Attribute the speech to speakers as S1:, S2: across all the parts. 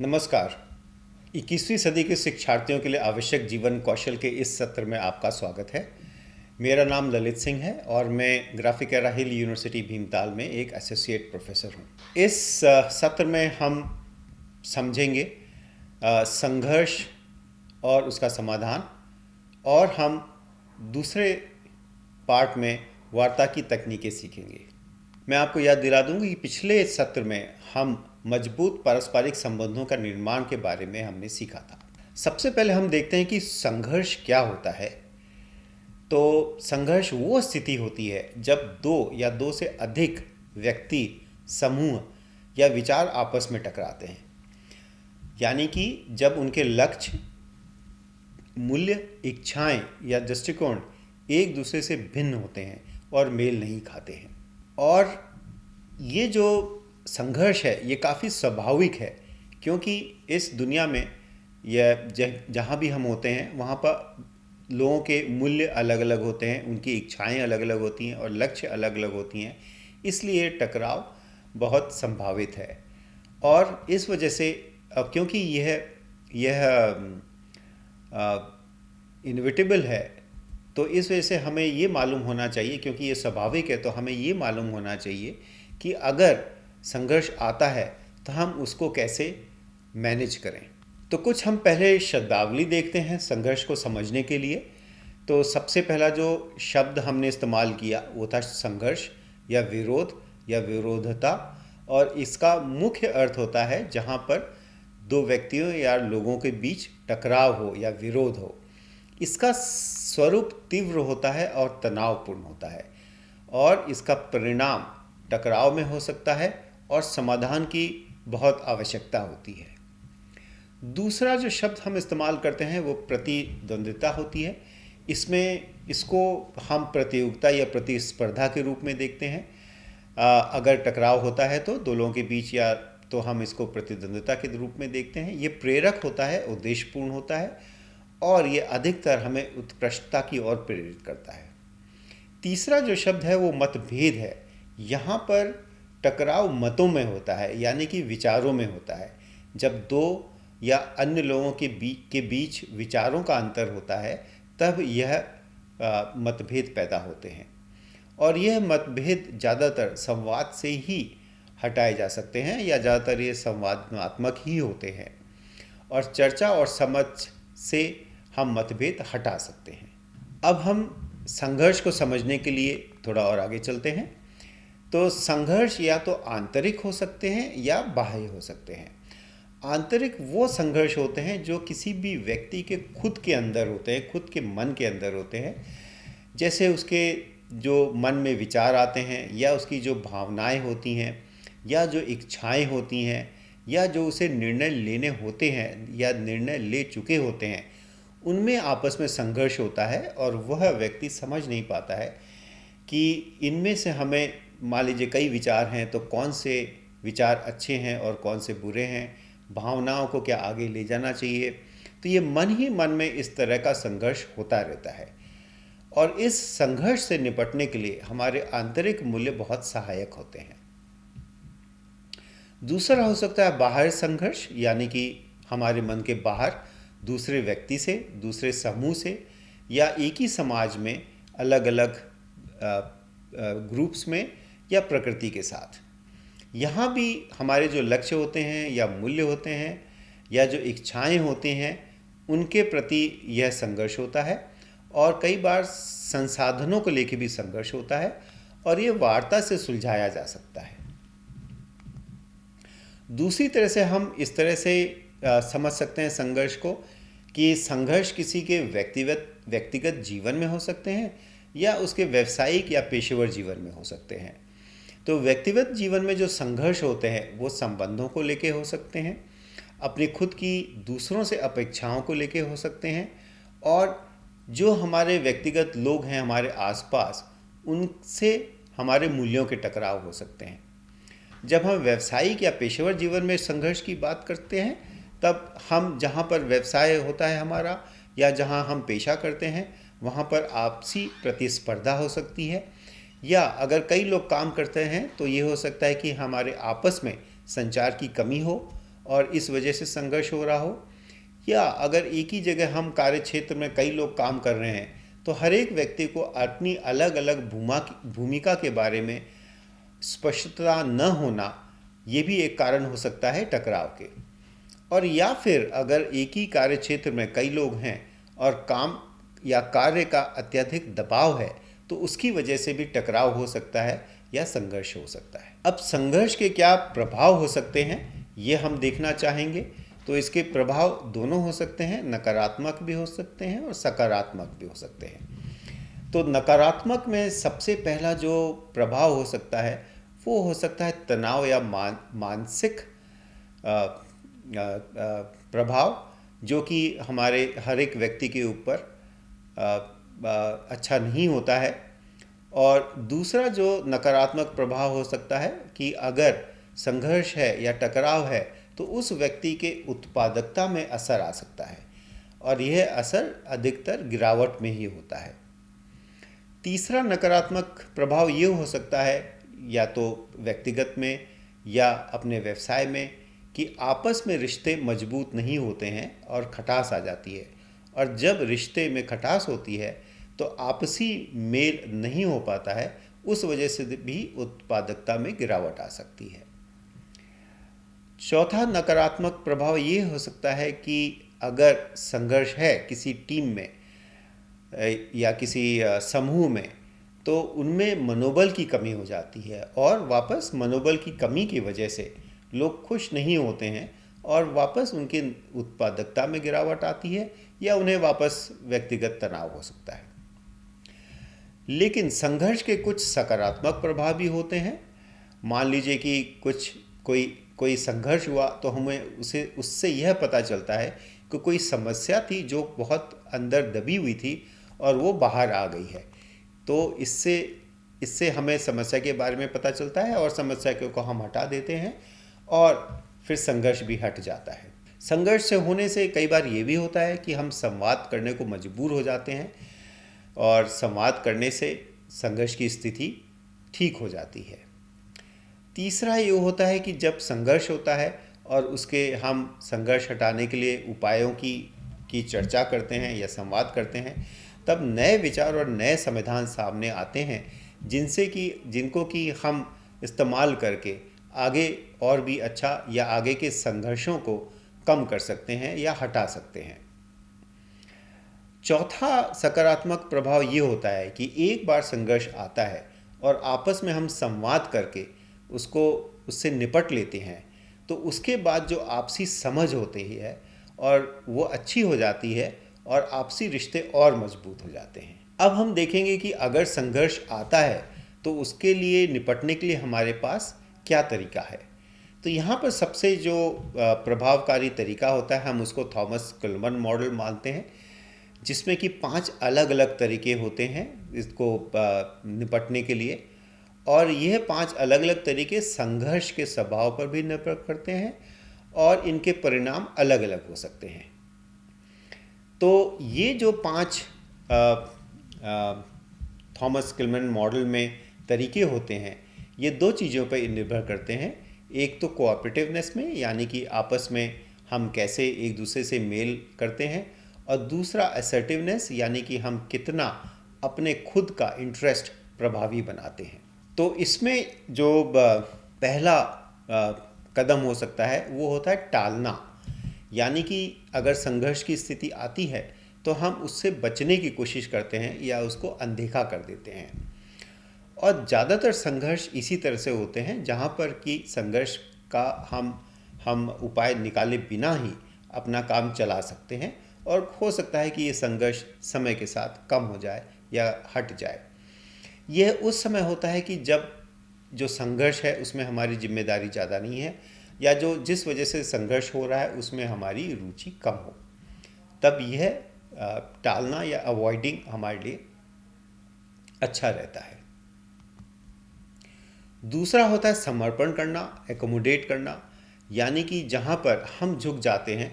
S1: नमस्कार। 21वीं सदी के शिक्षार्थियों के लिए आवश्यक जीवन कौशल के इस सत्र में आपका स्वागत है। मेरा नाम ललित सिंह है और मैं ग्राफिका राहिल यूनिवर्सिटी भीमताल में एक एसोसिएट प्रोफेसर हूँ। इस सत्र में हम समझेंगे संघर्ष और उसका समाधान, और हम दूसरे पार्ट में वार्ता की तकनीकें सीखेंगे। मैं आपको याद दिला दूंगा कि पिछले सत्र में हम मजबूत पारस्परिक संबंधों का निर्माण के बारे में हमने सीखा था। सबसे पहले हम देखते हैं कि संघर्ष क्या होता है। तो संघर्ष वो स्थिति होती है जब दो या दो से अधिक व्यक्ति, समूह या विचार आपस में टकराते हैं, यानी कि जब उनके लक्ष्य, मूल्य, इच्छाएं या दृष्टिकोण एक दूसरे से भिन्न होते हैं और मेल नहीं खाते हैं। और ये जो संघर्ष है ये काफ़ी स्वाभाविक है, क्योंकि इस दुनिया में यह जहाँ भी हम होते हैं वहाँ पर लोगों के मूल्य अलग अलग होते हैं, उनकी इच्छाएं अलग अलग होती हैं और लक्ष्य अलग अलग होती हैं। इसलिए टकराव बहुत संभावित है। और इस वजह से क्योंकि यह इनविटेबल है, तो इस वजह से हमें ये मालूम होना चाहिए, क्योंकि ये स्वाभाविक है, तो हमें ये मालूम होना चाहिए कि अगर संघर्ष आता है तो हम उसको कैसे मैनेज करें। तो कुछ हम पहले शब्दावली देखते हैं संघर्ष को समझने के लिए। तो सबसे पहला जो शब्द हमने इस्तेमाल किया वो था संघर्ष या विरोध या विरोधता, और इसका मुख्य अर्थ होता है जहाँ पर दो व्यक्तियों या लोगों के बीच टकराव हो या विरोध हो। इसका स्वरूप तीव्र होता है और तनावपूर्ण होता है, और इसका परिणाम टकराव में हो सकता है और समाधान की बहुत आवश्यकता होती है। दूसरा जो शब्द हम इस्तेमाल करते हैं वो प्रतिद्वंद्विता होती है। इसको हम प्रतियोगिता या प्रतिस्पर्धा के रूप में देखते हैं। अगर टकराव होता है तो दो लोगों के बीच, या तो हम इसको प्रतिद्वंद्विता के रूप में देखते हैं। ये प्रेरक होता है, उद्देश्यपूर्ण होता है, और ये अधिकतर हमें उत्कृष्टता की ओर प्रेरित करता है। तीसरा जो शब्द है वो मतभेद है। यहाँ पर टकराव मतों में होता है, यानी कि विचारों में होता है। जब दो या अन्य लोगों के बीच विचारों का अंतर होता है तब यह मतभेद पैदा होते हैं, और यह मतभेद ज़्यादातर संवाद से ही हटाए जा सकते हैं, या ज़्यादातर ये संवादात्मक ही होते हैं, और चर्चा और समझ से हम मतभेद हटा सकते हैं। अब हम संघर्ष को समझने के लिए थोड़ा और आगे चलते हैं। तो संघर्ष या तो आंतरिक हो सकते हैं या बाह्य हो सकते हैं। आंतरिक वो संघर्ष होते हैं जो किसी भी व्यक्ति के खुद के अंदर होते हैं, खुद के मन के अंदर होते हैं। जैसे उसके जो मन में विचार आते हैं, या उसकी जो भावनाएं होती हैं, या जो इच्छाएं होती हैं, या जो उसे निर्णय लेने होते हैं या निर्णय ले चुके होते हैं, उनमें आपस में संघर्ष होता है। और वह व्यक्ति समझ नहीं पाता है कि इनमें से हमें, मान लीजिए कई विचार हैं, तो कौन से विचार अच्छे हैं और कौन से बुरे हैं, भावनाओं को क्या आगे ले जाना चाहिए। तो ये मन ही मन में इस तरह का संघर्ष होता रहता है, और इस संघर्ष से निपटने के लिए हमारे आंतरिक मूल्य बहुत सहायक होते हैं। दूसरा हो सकता है बाहर संघर्ष, यानी कि हमारे मन के बाहर दूसरे व्यक्ति से, दूसरे समूह से, या एक ही समाज में अलग अलग ग्रुप्स में, या प्रकृति के साथ। यहाँ भी हमारे जो लक्ष्य होते हैं या मूल्य होते हैं या जो इच्छाएं होती हैं, उनके प्रति यह संघर्ष होता है, और कई बार संसाधनों को लेकर भी संघर्ष होता है, और ये वार्ता से सुलझाया जा सकता है। दूसरी तरह से हम इस तरह से समझ सकते हैं संघर्ष को, कि संघर्ष किसी के व्यक्तिगत जीवन में हो सकते हैं, या उसके व्यावसायिक या पेशेवर जीवन में हो सकते हैं। तो व्यक्तिगत जीवन में जो संघर्ष होते हैं वो संबंधों को लेके हो सकते हैं, अपनी खुद की दूसरों से अपेक्षाओं को लेके हो सकते हैं, और जो हमारे व्यक्तिगत लोग हैं हमारे आसपास, उनसे हमारे मूल्यों के टकराव हो सकते हैं। जब हम व्यावसायिक या पेशेवर जीवन में संघर्ष की बात करते हैं, तब हम जहाँ पर व्यवसाय होता है हमारा, या जहाँ हम पेशा करते हैं, वहाँ पर आपसी प्रतिस्पर्धा हो सकती है, या अगर कई लोग काम करते हैं तो ये हो सकता है कि हमारे आपस में संचार की कमी हो और इस वजह से संघर्ष हो रहा हो, या अगर एक ही जगह हम कार्य क्षेत्र में कई लोग काम कर रहे हैं तो हर एक व्यक्ति को अपनी अलग अलग भूमिका के बारे में स्पष्टता न होना, ये भी एक कारण हो सकता है टकराव के। और या फिर अगर एक ही कार्य क्षेत्र में कई लोग हैं और काम या कार्य का अत्यधिक दबाव है तो उसकी वजह से भी टकराव हो सकता है या संघर्ष हो सकता है। अब संघर्ष के क्या प्रभाव हो सकते हैं ये हम देखना चाहेंगे। तो इसके प्रभाव दोनों हो सकते हैं, नकारात्मक भी हो सकते हैं और सकारात्मक भी हो सकते हैं। तो नकारात्मक में सबसे पहला जो प्रभाव हो सकता है वो हो सकता है तनाव या मानसिक प्रभाव, जो कि हमारे हर एक व्यक्ति के ऊपर अच्छा नहीं होता है। और दूसरा जो नकारात्मक प्रभाव हो सकता है कि अगर संघर्ष है या टकराव है तो उस व्यक्ति के उत्पादकता में असर आ सकता है, और यह असर अधिकतर गिरावट में ही होता है। तीसरा नकारात्मक प्रभाव ये हो सकता है या तो व्यक्तिगत में या अपने व्यवसाय में कि आपस में रिश्ते मजबूत नहीं होते हैं और खटास आ जाती है। और जब रिश्ते में खटास होती है तो आपसी मेल नहीं हो पाता है, उस वजह से भी उत्पादकता में गिरावट आ सकती है। चौथा नकारात्मक प्रभाव ये हो सकता है कि अगर संघर्ष है किसी टीम में या किसी समूह में तो उनमें मनोबल की कमी हो जाती है, और वापस मनोबल की कमी की वजह से लोग खुश नहीं होते हैं और वापस उनकी उत्पादकता में गिरावट आती है या उन्हें वापस व्यक्तिगत तनाव हो सकता है। लेकिन संघर्ष के कुछ सकारात्मक प्रभाव भी होते हैं। मान लीजिए कि कोई संघर्ष हुआ तो हमें उससे यह पता चलता है कि कोई समस्या थी जो बहुत अंदर दबी हुई थी और वो बाहर आ गई है। तो इससे हमें समस्या के बारे में पता चलता है और समस्या को हम हटा देते हैं और फिर संघर्ष भी हट जाता है। संघर्ष से होने से कई बार ये भी होता है कि हम संवाद करने को मजबूर हो जाते हैं, और संवाद करने से संघर्ष की स्थिति ठीक हो जाती है। तीसरा ये होता है कि जब संघर्ष होता है और हम संघर्ष हटाने के लिए उपायों की चर्चा करते हैं या संवाद करते हैं, तब नए विचार और नए समाधान सामने आते हैं जिनको कि हम इस्तेमाल करके आगे और भी अच्छा या आगे के संघर्षों को कम कर सकते हैं या हटा सकते हैं। चौथा सकारात्मक प्रभाव ये होता है कि एक बार संघर्ष आता है और आपस में हम संवाद करके उससे निपट लेते हैं तो उसके बाद जो आपसी समझ होती है और वो अच्छी हो जाती है और आपसी रिश्ते और मजबूत हो जाते हैं। अब हम देखेंगे कि अगर संघर्ष आता है तो उसके लिए निपटने के लिए हमारे पास क्या तरीका है। तो यहाँ पर सबसे जो प्रभावकारी तरीका होता है हम उसको थॉमस कुलमन मॉडल मानते हैं, जिसमें कि 5 अलग अलग तरीके होते हैं इसको निपटने के लिए, और यह 5 अलग अलग तरीके संघर्ष के स्वभाव पर भी निर्भर करते हैं और इनके परिणाम अलग अलग हो सकते हैं। तो ये जो 5 थॉमस कुलमन मॉडल में तरीके होते हैं ये 2 चीज़ों पर निर्भर करते हैं। एक तो कोऑपरेटिवनेस में, यानी कि आपस में हम कैसे एक दूसरे से मेल करते हैं, और दूसरा असर्टिवनेस, यानी कि हम कितना अपने खुद का इंटरेस्ट प्रभावी बनाते हैं। तो इसमें जो पहला कदम हो सकता है वो होता है टालना, यानी कि अगर संघर्ष की स्थिति आती है तो हम उससे बचने की कोशिश करते हैं या उसको अनदेखा कर देते हैं। और ज़्यादातर संघर्ष इसी तरह से होते हैं जहाँ पर कि संघर्ष का हम उपाय निकाले बिना ही अपना काम चला सकते हैं, और हो सकता है कि ये संघर्ष समय के साथ कम हो जाए या हट जाए। यह उस समय होता है कि जब जो संघर्ष है उसमें हमारी जिम्मेदारी ज़्यादा नहीं है, या जिस वजह से संघर्ष हो रहा है उसमें हमारी रुचि कम हो, तब यह टालना या अवॉइडिंग हमारे लिए अच्छा रहता है। दूसरा होता है समर्पण करना, एकोमोडेट करना, यानी कि जहाँ पर हम झुक जाते हैं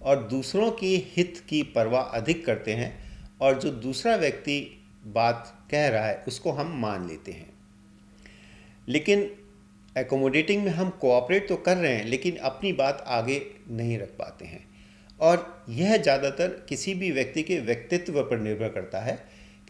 S1: और दूसरों के हित की परवाह अधिक करते हैं, और जो दूसरा व्यक्ति बात कह रहा है उसको हम मान लेते हैं। लेकिन एकोमोडेटिंग में हम कोऑपरेट तो कर रहे हैं लेकिन अपनी बात आगे नहीं रख पाते हैं, और यह ज़्यादातर किसी भी व्यक्ति के व्यक्तित्व पर निर्भर करता है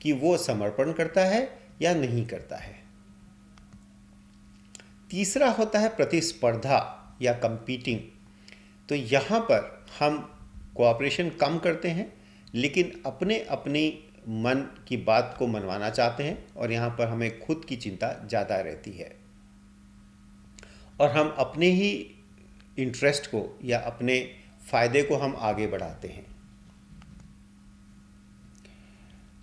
S1: कि वो समर्पण करता है या नहीं करता है। तीसरा होता है प्रतिस्पर्धा या कंपीटिंग। तो यहाँ पर हम कोऑपरेशन कम करते हैं लेकिन अपने अपनी मन की बात को मनवाना चाहते हैं, और यहाँ पर हमें खुद की चिंता ज़्यादा रहती है और हम अपने ही इंटरेस्ट को या अपने फ़ायदे को हम आगे बढ़ाते हैं।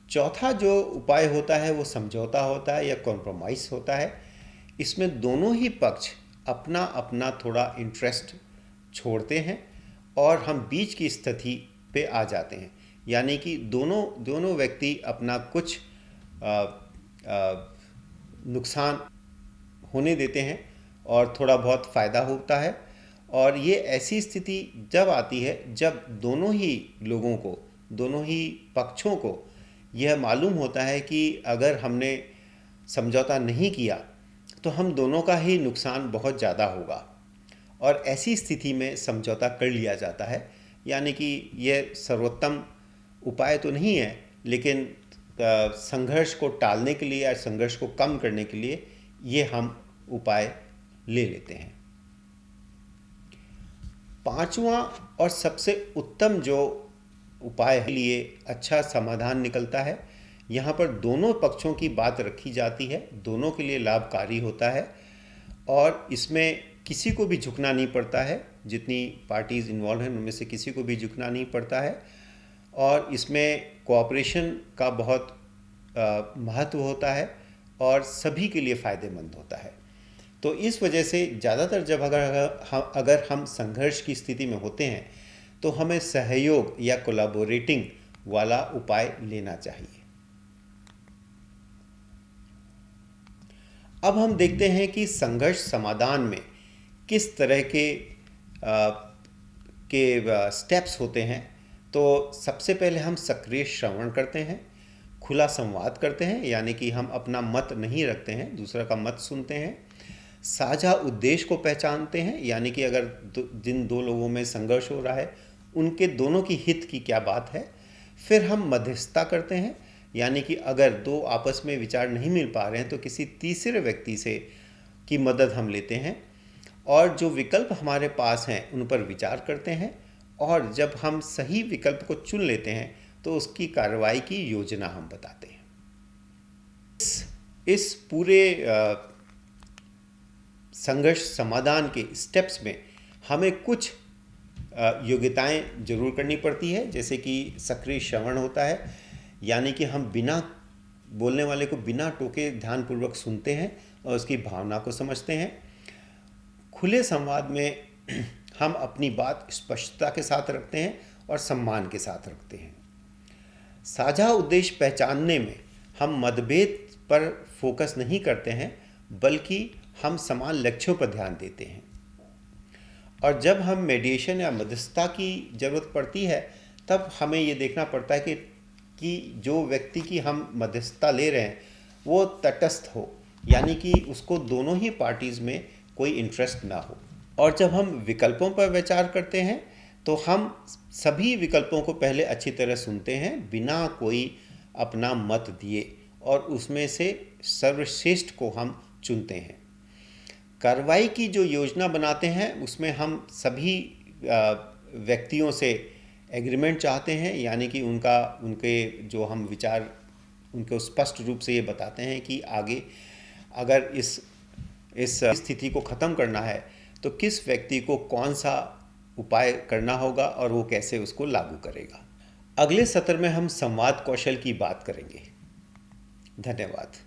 S1: चौथा जो उपाय होता है वो समझौता होता है या कॉम्प्रोमाइज़ होता है। इसमें दोनों ही पक्ष अपना अपना थोड़ा इंटरेस्ट छोड़ते हैं और हम बीच की स्थिति पे आ जाते हैं, यानी कि दोनों व्यक्ति अपना कुछ नुकसान होने देते हैं और थोड़ा बहुत फ़ायदा होता है। और ये ऐसी स्थिति जब आती है जब दोनों ही लोगों को, दोनों ही पक्षों को यह मालूम होता है कि अगर हमने समझौता नहीं किया तो हम दोनों का ही नुकसान बहुत ज़्यादा होगा, और ऐसी स्थिति में समझौता कर लिया जाता है। यानी कि यह सर्वोत्तम उपाय तो नहीं है, लेकिन संघर्ष को टालने के लिए या संघर्ष को कम करने के लिए ये हम उपाय ले लेते हैं। पांचवा और सबसे उत्तम जो उपाय के लिए अच्छा समाधान निकलता है, यहाँ पर दोनों पक्षों की बात रखी जाती है, दोनों के लिए लाभकारी होता है और इसमें किसी को भी झुकना नहीं पड़ता है। जितनी पार्टीज़ इन्वॉल्व हैं उनमें से किसी को भी झुकना नहीं पड़ता है, और इसमें कोऑपरेशन का बहुत महत्व होता है और सभी के लिए फ़ायदेमंद होता है। तो इस वजह से ज़्यादातर जब अगर हम संघर्ष की स्थिति में होते हैं तो हमें सहयोग या कोलैबोरेटिंग वाला उपाय लेना चाहिए। अब हम देखते हैं कि संघर्ष समाधान में किस तरह के स्टेप्स होते हैं। तो सबसे पहले हम सक्रिय श्रवण करते हैं, खुला संवाद करते हैं, यानी कि हम अपना मत नहीं रखते हैं, दूसरा का मत सुनते हैं। साझा उद्देश्य को पहचानते हैं, यानी कि अगर जिन दो लोगों में संघर्ष हो रहा है उनके दोनों की हित की क्या बात है। फिर हम मध्यस्थता करते हैं, यानी कि अगर दो आपस में विचार नहीं मिल पा रहे हैं तो किसी तीसरे व्यक्ति से की मदद हम लेते हैं, और जो विकल्प हमारे पास हैं उन पर विचार करते हैं, और जब हम सही विकल्प को चुन लेते हैं तो उसकी कार्रवाई की योजना हम बताते हैं। इस पूरे संघर्ष समाधान के स्टेप्स में हमें कुछ योग्यताएं जरूर करनी पड़ती है, जैसे कि सक्रिय श्रवण होता है, यानी कि हम बिना बोलने वाले को बिना टोके ध्यानपूर्वक सुनते हैं और उसकी भावना को समझते हैं। खुले संवाद में हम अपनी बात स्पष्टता के साथ रखते हैं और सम्मान के साथ रखते हैं। साझा उद्देश्य पहचानने में हम मतभेद पर फोकस नहीं करते हैं, बल्कि हम समान लक्ष्यों पर ध्यान देते हैं। और जब हम मेडिएशन या मध्यस्थता की ज़रूरत पड़ती है तब हमें ये देखना पड़ता है कि जो व्यक्ति की हम मध्यस्थता ले रहे हैं वो तटस्थ हो, यानी कि उसको दोनों ही पार्टीज़ में कोई इंटरेस्ट ना हो। और जब हम विकल्पों पर विचार करते हैं तो हम सभी विकल्पों को पहले अच्छी तरह सुनते हैं बिना कोई अपना मत दिए, और उसमें से सर्वश्रेष्ठ को हम चुनते हैं। कार्रवाई की जो योजना बनाते हैं उसमें हम सभी व्यक्तियों से एग्रीमेंट चाहते हैं, यानी कि उनके जो हम विचार उनको स्पष्ट रूप से ये बताते हैं कि आगे अगर इस स्थिति को ख़त्म करना है तो किस व्यक्ति को कौन सा उपाय करना होगा और वो कैसे उसको लागू करेगा। अगले सत्र में हम संवाद कौशल की बात करेंगे। धन्यवाद।